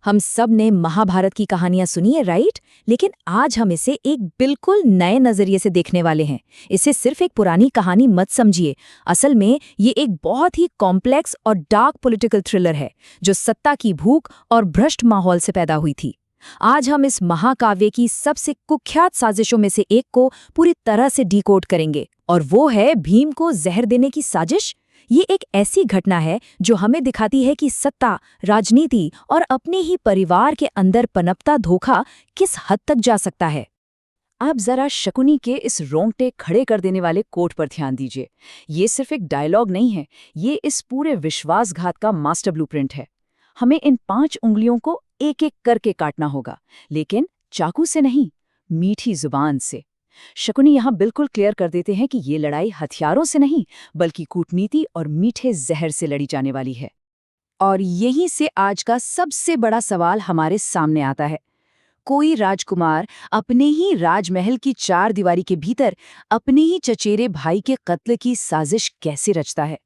हम सब ने महाभारत की कहानियां सुनी है, राइट? लेकिन आज हम इसे एक बिल्कुल नए नजरिए से देखने वाले हैं। इसे सिर्फ एक पुरानी कहानी मत समझिए। असल में ये एक बहुत ही कॉम्प्लेक्स और डार्क पॉलिटिकल थ्रिलर है, जो सत्ता की भूख और भ्रष्ट माहौल से पैदा हुई थी। आज हम इस महाकाव्य की सबसे कुख्यात साजिशों में से एक को पूरी तरह से डिकोड करेंगे, और वो है भीम को जहर देने की साजिश। ये एक ऐसी घटना है जो हमें दिखाती है कि सत्ता, राजनीति और अपने ही परिवार के अंदर पनपता धोखा किस हद तक जा सकता है। आप जरा शकुनी के इस रोंगटे खड़े कर देने वाले कोट पर ध्यान दीजिए। ये सिर्फ एक डायलॉग नहीं है, ये इस पूरे विश्वासघात का मास्टर ब्लूप्रिंट है। हमें इन 5 उंगलियों को एक एक करके काटना होगा, लेकिन चाकू से नहीं, मीठी जुबान से। शकुनी यहाँ बिल्कुल क्लियर कर देते हैं कि ये लड़ाई हथियारों से नहीं, बल्कि कूटनीति और मीठे जहर से लड़ी जाने वाली है। और यहीं से आज का सबसे बड़ा सवाल हमारे सामने आता है। कोई राजकुमार अपने ही राजमहल की 4 दीवारी के भीतर अपने ही चचेरे भाई के कत्ल की साजिश कैसे रचता है?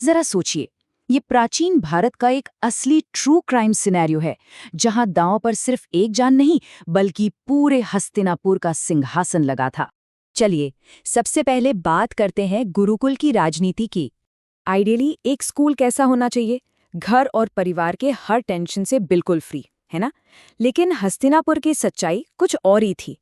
जरा सोचिए, ये प्राचीन भारत का एक असली ट्रू क्राइम सिनेरियो है, जहां दांव पर सिर्फ एक जान नहीं, बल्कि पूरे हस्तिनापुर का सिंहासन लगा था। चलिए, सबसे पहले बात करते हैं गुरुकुल की राजनीति की। आइडियली एक स्कूल कैसा होना चाहिए? घर और परिवार के हर टेंशन से बिल्कुल फ्री, है ना? लेकिन हस्तिनापुर की सच्चाई कुछ और ही थी।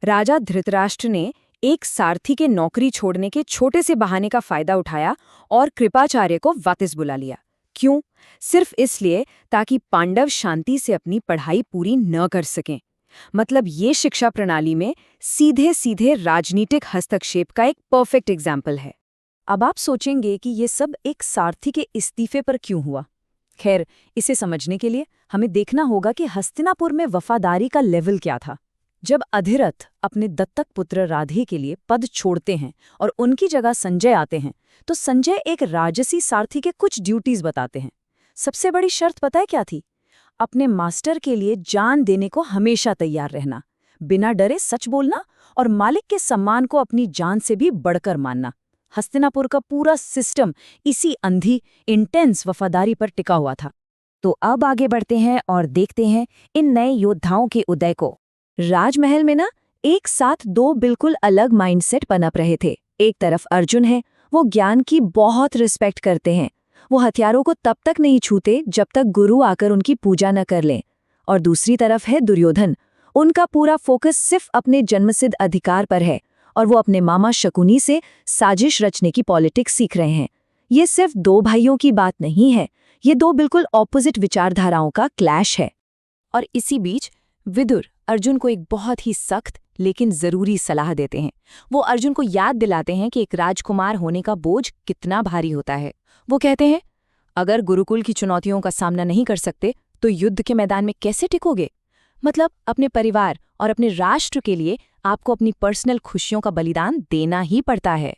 राजा धृतराष्ट्र ने एक सारथी के नौकरी छोड़ने के छोटे से बहाने का फायदा उठाया और कृपाचार्य को वापस बुला लिया। क्यों? सिर्फ इसलिए ताकि पांडव शांति से अपनी पढ़ाई पूरी न कर सकें। मतलब ये शिक्षा प्रणाली में सीधे सीधे राजनीतिक हस्तक्षेप का एक परफेक्ट एग्जाम्पल है। अब आप सोचेंगे कि ये सब एक सारथी के इस्तीफे पर क्यों हुआ? खैर, इसे समझने के लिए हमें देखना होगा कि हस्तिनापुर में वफादारी का लेवल क्या था। जब अधिरथ अपने दत्तक पुत्र राधे के लिए पद छोड़ते हैं और उनकी जगह संजय आते हैं, तो संजय एक राजसी सारथी के कुछ ड्यूटीज बताते हैं। सबसे बड़ी शर्त पता है क्या थी? अपने मास्टर के लिए जान देने को हमेशा तैयार रहना, बिना डरे सच बोलना और मालिक के सम्मान को अपनी जान से भी बढ़कर मानना। हस्तिनापुर का पूरा सिस्टम इसी अंधी, इंटेंस वफादारी पर टिका हुआ था। तो अब आगे बढ़ते हैं और देखते हैं इन नए योद्धाओं के उदय को। राजमहल में ना एक साथ 2 बिल्कुल अलग माइंडसेट पनप रहे थे। एक तरफ अर्जुन है, वो ज्ञान की बहुत रिस्पेक्ट करते हैं। वो हथियारों को तब तक नहीं छूते जब तक गुरु आकर उनकी पूजा न कर लें। और दूसरी तरफ है दुर्योधन। उनका पूरा फोकस सिर्फ अपने जन्मसिद्ध अधिकार पर है, और वो अपने मामा शकुनी से साजिश रचने की पॉलिटिक्स सीख रहे हैं। ये सिर्फ 2 भाइयों की बात नहीं है, ये 2 बिल्कुल ऑपोजिट विचारधाराओं का क्लैश है। और इसी बीच विदुर अर्जुन को एक बहुत ही सख्त लेकिन जरूरी सलाह देते हैं। वो अर्जुन को याद दिलाते हैं कि एक राजकुमार होने का बोझ कितना भारी होता है। वो कहते हैं, अगर गुरुकुल की चुनौतियों का सामना नहीं कर सकते तो युद्ध के मैदान में कैसे टिकोगे? मतलब अपने परिवार और अपने राष्ट्र के लिए आपको अपनी पर्सनल खुशियों का बलिदान देना ही पड़ता है।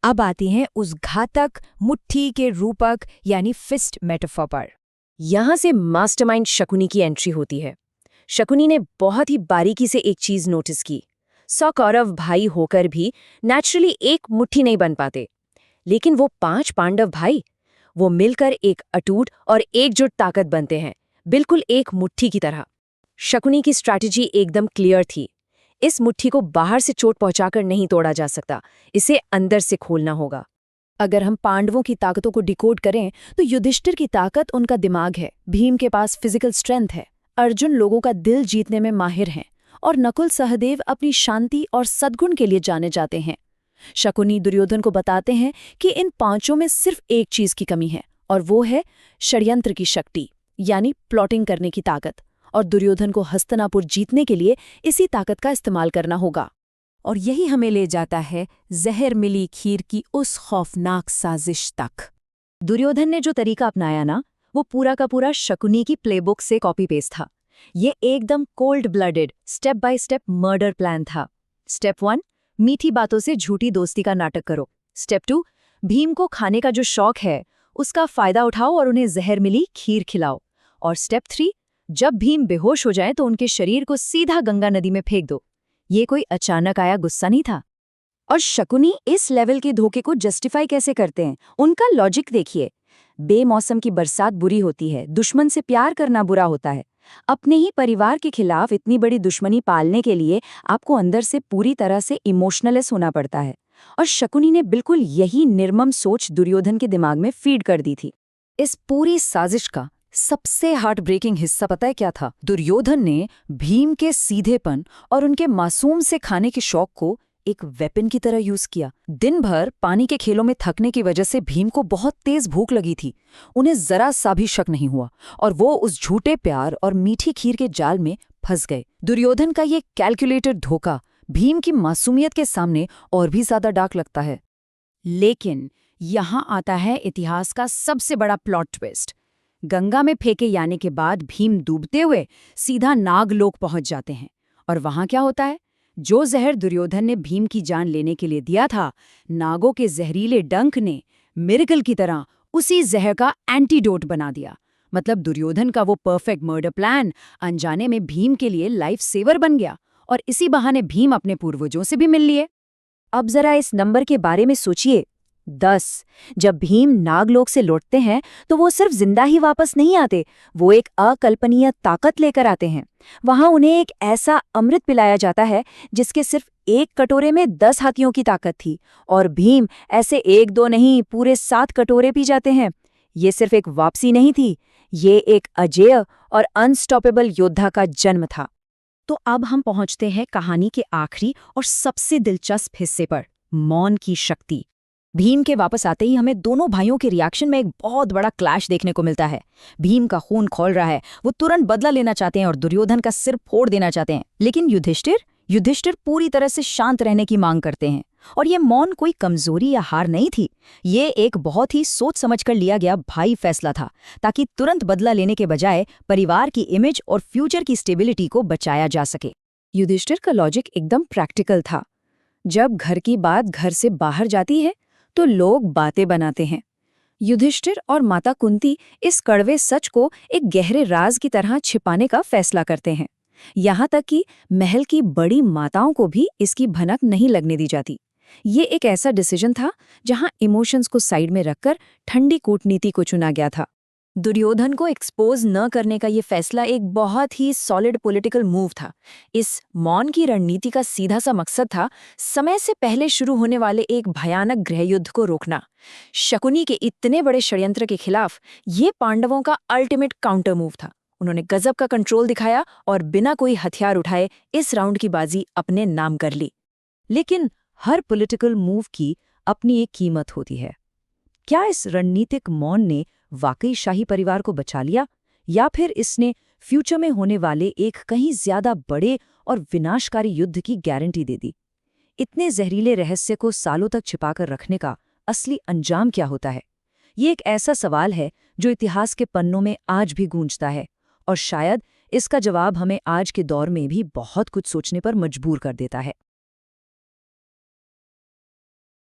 अब आती हैं उस घातक मुट्ठी के रूपक यानी फिस्ट मेटाफर पर। यहां से मास्टरमाइंड शकुनी की एंट्री होती है। शकुनी ने बहुत ही बारीकी से एक चीज नोटिस की। 100 कौरव भाई होकर भी नेचुरली एक मुट्ठी नहीं बन पाते, लेकिन वो 5 पांडव भाई, वो मिलकर एक अटूट और एकजुट ताकत बनते हैं, बिल्कुल एक मुट्ठी की तरह। शकुनी की स्ट्रैटेजी एकदम क्लियर थी। इस मुट्ठी को बाहर से चोट पहुंचाकर नहीं तोड़ा जा सकता, इसे अंदर से खोलना होगा। अगर हम पांडवों की ताकतों को डिकोड करें तो युधिष्ठिर की ताकत उनका दिमाग है, भीम के पास फिजिकल स्ट्रेंथ है, अर्जुन लोगों का दिल जीतने में माहिर हैं, और नकुल सहदेव अपनी शांति और सद्गुण के लिए जाने जाते हैं। शकुनी दुर्योधन को बताते हैं कि इन 5 में सिर्फ एक चीज की कमी है, और वो है षड्यंत्र की शक्ति, यानी प्लॉटिंग करने की ताकत। और दुर्योधन को हस्तिनापुर जीतने के लिए इसी ताकत का इस्तेमाल करना होगा। और यही हमें ले जाता है जहर मिली खीर की उस खौफनाक साजिश तक। दुर्योधन ने जो तरीका अपनाया ना, वो पूरा का पूरा शकुनी की प्लेबुक से कॉपी पेस्ट था। ये एकदम cold blooded, step by step murder plan था। स्टेप 1, मीठी बातों से झूठी दोस्ती का नाटक करो। स्टेप 2, भीम को खाने का जो शौक है उसका फायदा उठाओ और उन्हें जहर मिली खीर खिलाओ। और स्टेप 3, जब भीम बेहोश हो जाए तो उनके शरीर को सीधा गंगा नदी में फेंक दो। ये कोई अचानक आया गुस्सा नहीं था। और शकुनी इस लेवल के धोखे को जस्टिफाई कैसे करते हैं? उनका लॉजिक देखिए। बेमौसम की बरसात बुरी होती है, दुश्मन से प्यार करना बुरा होता है, अपने ही परिवार के खिलाफ इतनी बड़ी दुश्मनी पालने के लिए आपको अंदर से पूरी तरह से इमोशनलेस होना पड़ता है। और शकुनी ने बिल्कुल यही निर्मम सोच दुर्योधन के दिमाग में फीड कर दी थी। इस पूरी साजिश का सबसे हार्ट ब्रेकिंग हिस्सा पता है क्या था? दुर्योधन ने भीम के सीधेपन और उनके मासूम से खाने के शौक को एक वेपन की तरह यूज किया। दिन भर पानी के खेलों में थकने की वजह से भीम को बहुत तेज भूख लगी थी। उन्हें जरा सा भी शक नहीं हुआ और वो उस झूठे प्यार और मीठी खीर के जाल में फंस गए। दुर्योधन का ये कैलकुलेटेड धोखा भीम की मासूमियत के सामने और भी ज्यादा डार्क लगता है। लेकिन यहाँ आता है इतिहास का सबसे बड़ा प्लॉट ट्विस्ट। गंगा में फेंके जाने के बाद भीम डूबते हुए सीधा नागलोक पहुंच जाते हैं। और वहां क्या होता है? जो जहर दुर्योधन ने भीम की जान लेने के लिए दिया था, नागों के जहरीले डंक ने मिरेकल की तरह उसी जहर का एंटीडोट बना दिया। मतलब दुर्योधन का वो परफेक्ट मर्डर प्लान अनजाने में भीम के लिए लाइफ सेवर बन गया। और इसी बहाने भीम अपने पूर्वजों से भी मिल लिए। अब जरा इस नंबर के बारे में सोचिए, 10। जब भीम नागलोक से लौटते हैं तो वो सिर्फ जिंदा ही वापस नहीं आते, वो एक अकल्पनीय ताकत लेकर आते हैं। वहां उन्हें एक ऐसा अमृत पिलाया जाता है जिसके सिर्फ एक कटोरे में 10 हाथियों की ताकत थी, और भीम ऐसे 1-2 नहीं पूरे 7 कटोरे पी जाते हैं। ये सिर्फ एक वापसी नहीं थी, ये एक अजेय और अनस्टॉपेबल योद्धा का जन्म था। तो अब हम पहुंचते हैं कहानी के आखिरी और सबसे दिलचस्प हिस्से पर, मौन की शक्ति। भीम के वापस आते ही हमें दोनों भाइयों के रिएक्शन में एक बहुत बड़ा क्लैश देखने को मिलता है। भीम का खून खौल रहा है, वो तुरंत बदला लेना चाहते हैं और दुर्योधन का सिर फोड़ देना चाहते हैं। लेकिन युधिष्ठिर पूरी तरह से शांत रहने की मांग करते हैं। और ये मौन कोई कमजोरी या हार नहीं थी, ये एक बहुत ही सोच समझकर लिया गया भाई फैसला था, ताकि तुरंत बदला लेने के बजाय परिवार की इमेज और फ्यूचर की स्टेबिलिटी को बचाया जा सके। युधिष्ठिर का लॉजिक एकदम प्रैक्टिकल था। जब घर की बात घर से बाहर जाती है तो लोग बातें बनाते हैं। युधिष्ठिर और माता कुंती इस कड़वे सच को एक गहरे राज की तरह छिपाने का फैसला करते हैं। यहाँ तक कि महल की बड़ी माताओं को भी इसकी भनक नहीं लगने दी जाती। ये एक ऐसा डिसीजन था जहाँ इमोशंस को साइड में रखकर ठंडी कूटनीति को चुना गया था। दुर्योधन को एक्सपोज न करने का ये फैसला एक बहुत ही सॉलिड पॉलिटिकल मूव था। इस मौन की रणनीति का सीधा सा मकसद था समय से पहले शुरू होने वाले एक भयानक गृहयुद्ध को रोकना। शकुनी के इतने बड़े षड्यंत्र के खिलाफ ये पांडवों का अल्टीमेट काउंटर मूव था। उन्होंने गजब का कंट्रोल दिखाया और बिना कोई हथियार उठाए इस राउंड की बाजी अपने नाम कर ली। लेकिन हर पॉलिटिकल मूव की अपनी एक कीमत होती है। क्या इस रणनीतिक मौन ने वाकई शाही परिवार को बचा लिया, या फिर इसने फ्यूचर में होने वाले एक कहीं ज्यादा बड़े और विनाशकारी युद्ध की गारंटी दे दी? इतने जहरीले रहस्य को सालों तक छिपाकर रखने का असली अंजाम क्या होता है? ये एक ऐसा सवाल है जो इतिहास के पन्नों में आज भी गूंजता है, और शायद इसका जवाब हमें आज के दौर में भी बहुत कुछ सोचने पर मजबूर कर देता है।